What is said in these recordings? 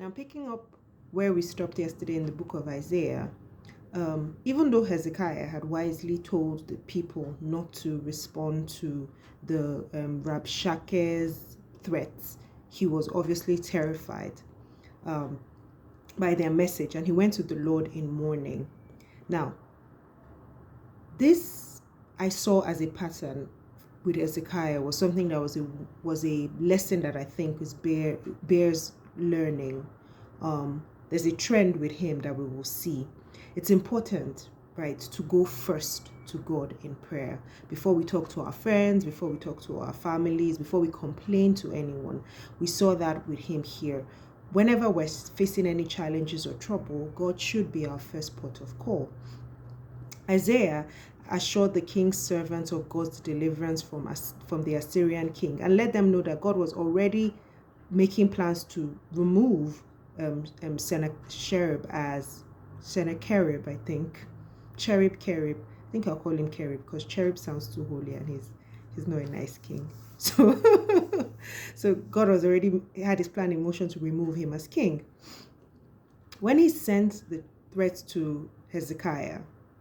Now, picking up where we stopped yesterday in the book of Isaiah, even though Hezekiah had wisely told the people not to respond to the Rabshakeh's threats, he was obviously terrified by their message, and he went to the Lord in mourning. Now, this I saw as a pattern with Hezekiah was something that was a lesson that I think bears learning. There's a trend with him that we will see. It's important, right, to go first to God in prayer before we talk to our friends, before we talk to our families, before we complain to anyone. We saw that with him here. Whenever we're facing any challenges or trouble, God should be our first port of call. Isaiah assured the king's servants of God's deliverance from the Assyrian king and let them know that God was already making plans to remove Sennacherib, I think. Cherib. I think I'll call him Cherib because Cherib sounds too holy and he's not a nice king. So God had his plan in motion to remove him as king. When he sent the threat to Hezekiah,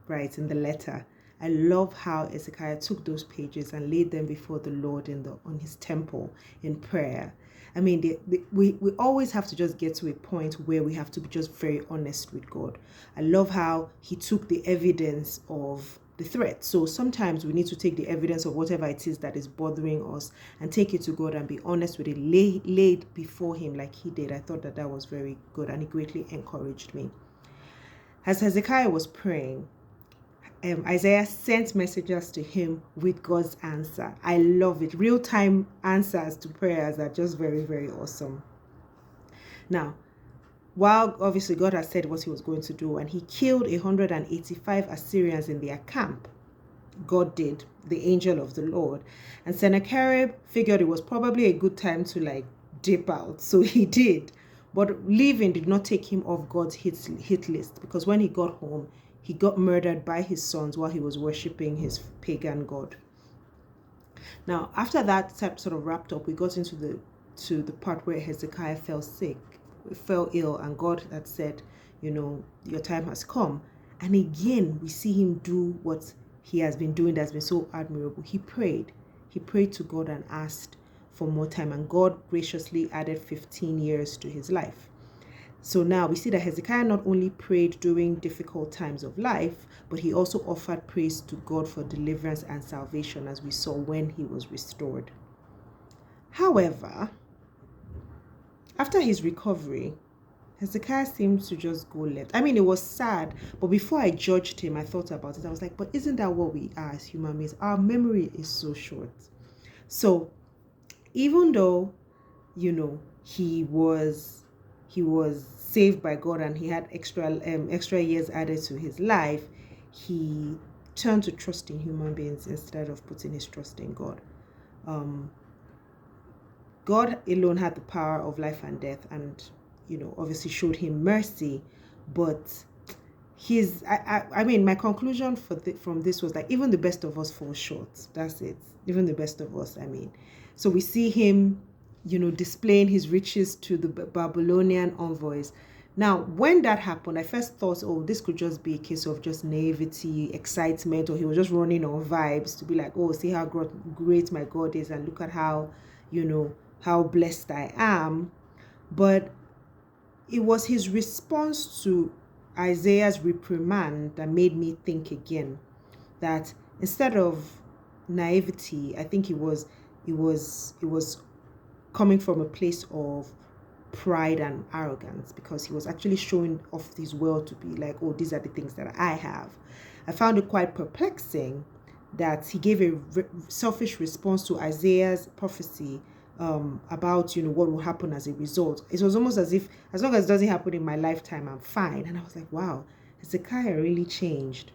right, in the letter, I love how Hezekiah took those pages and laid them before the Lord on his temple in prayer. I mean, we always have to just get to a point where we have to be just very honest with God. I love how he took the evidence of the threat. So sometimes we need to take the evidence of whatever it is that is bothering us and take it to God and be honest with it, laid before him like he did. I thought that was very good and it greatly encouraged me. As Hezekiah was praying, Isaiah sent messengers to him with God's answer. I love it. Real-time answers to prayers are just very, very awesome. Now, while obviously God has said what he was going to do, and he killed 185 Assyrians in their camp, God did, the angel of the Lord. And Sennacherib figured it was probably a good time to dip out. So he did. But leaving did not take him off God's hit list, because when he got home, he got murdered by his sons while he was worshipping his pagan god. Now, after that sort of wrapped up, we got into the part where Hezekiah fell ill, and God had said, your time has come. And again, we see him do what he has been doing that's been so admirable. He prayed to God and asked for more time, and God graciously added 15 years to his life. So now we see that Hezekiah not only prayed during difficult times of life, but he also offered praise to God for deliverance and salvation, as we saw when he was restored. However, after his recovery, Hezekiah seemed to just go left. I mean, it was sad, but before I judged him, I thought about it. I was like, but isn't that what we are as human beings? Our memory is so short. So even though, he was saved by God and he had extra years added to his life, he turned to trust in human beings instead of putting his trust in God. God alone had the power of life and death, and obviously showed him mercy. But my conclusion from this was that even the best of us fall short. That's it. Even the best of us. So we see him displaying his riches to the Babylonian envoys. Now, when that happened, I first thought, this could just be a case of just naivety, excitement, or he was just running on vibes to be like, see how great my God is, and look at how, how blessed I am. But it was his response to Isaiah's reprimand that made me think again, that instead of naivety, I think it was coming from a place of pride and arrogance, because he was actually showing off his wealth to be like, these are the things that I have. I found it quite perplexing that he gave a selfish response to Isaiah's prophecy about what will happen as a result. It was almost as if, as long as it doesn't happen in my lifetime, I'm fine. And I was like, wow, Hezekiah really changed.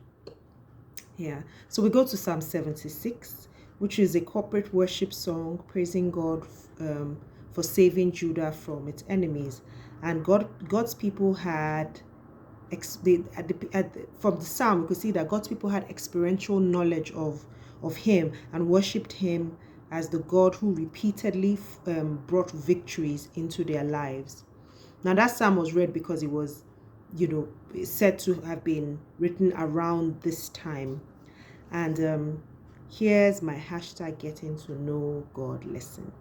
Yeah. So we go to Psalm 76, which is a corporate worship song praising God for saving Judah from its enemies. And God's people had, from the psalm, we could see that God's people had experiential knowledge of him and worshipped him as the God who repeatedly brought victories into their lives. Now that psalm was read because it was, said to have been written around this time. And here's my hashtag getting to know God lesson.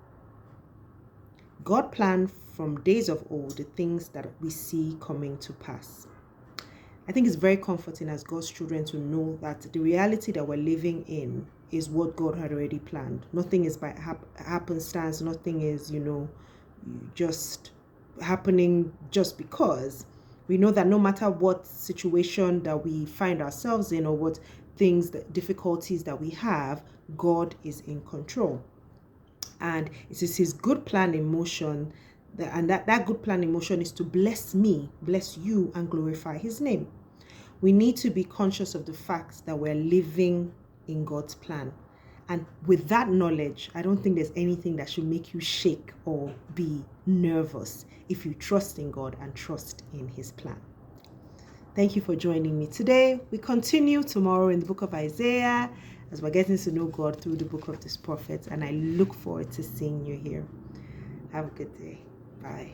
God planned from days of old the things that we see coming to pass. I think it's very comforting as God's children to know that the reality that we're living in is what God had already planned. Nothing is by happenstance. Nothing is, just happening just because. We know that no matter what situation that we find ourselves in or what difficulties that we have, God is in control. And it is his good plan in motion, and that good plan in motion is to bless me, bless you, and glorify his name. We need to be conscious of the fact that we're living in God's plan. And with that knowledge, I don't think there's anything that should make you shake or be nervous if you trust in God and trust in his plan. Thank you for joining me today. We continue tomorrow in the book of Isaiah as we're getting to know God through the book of this prophet. And I look forward to seeing you here. Have a good day. Bye.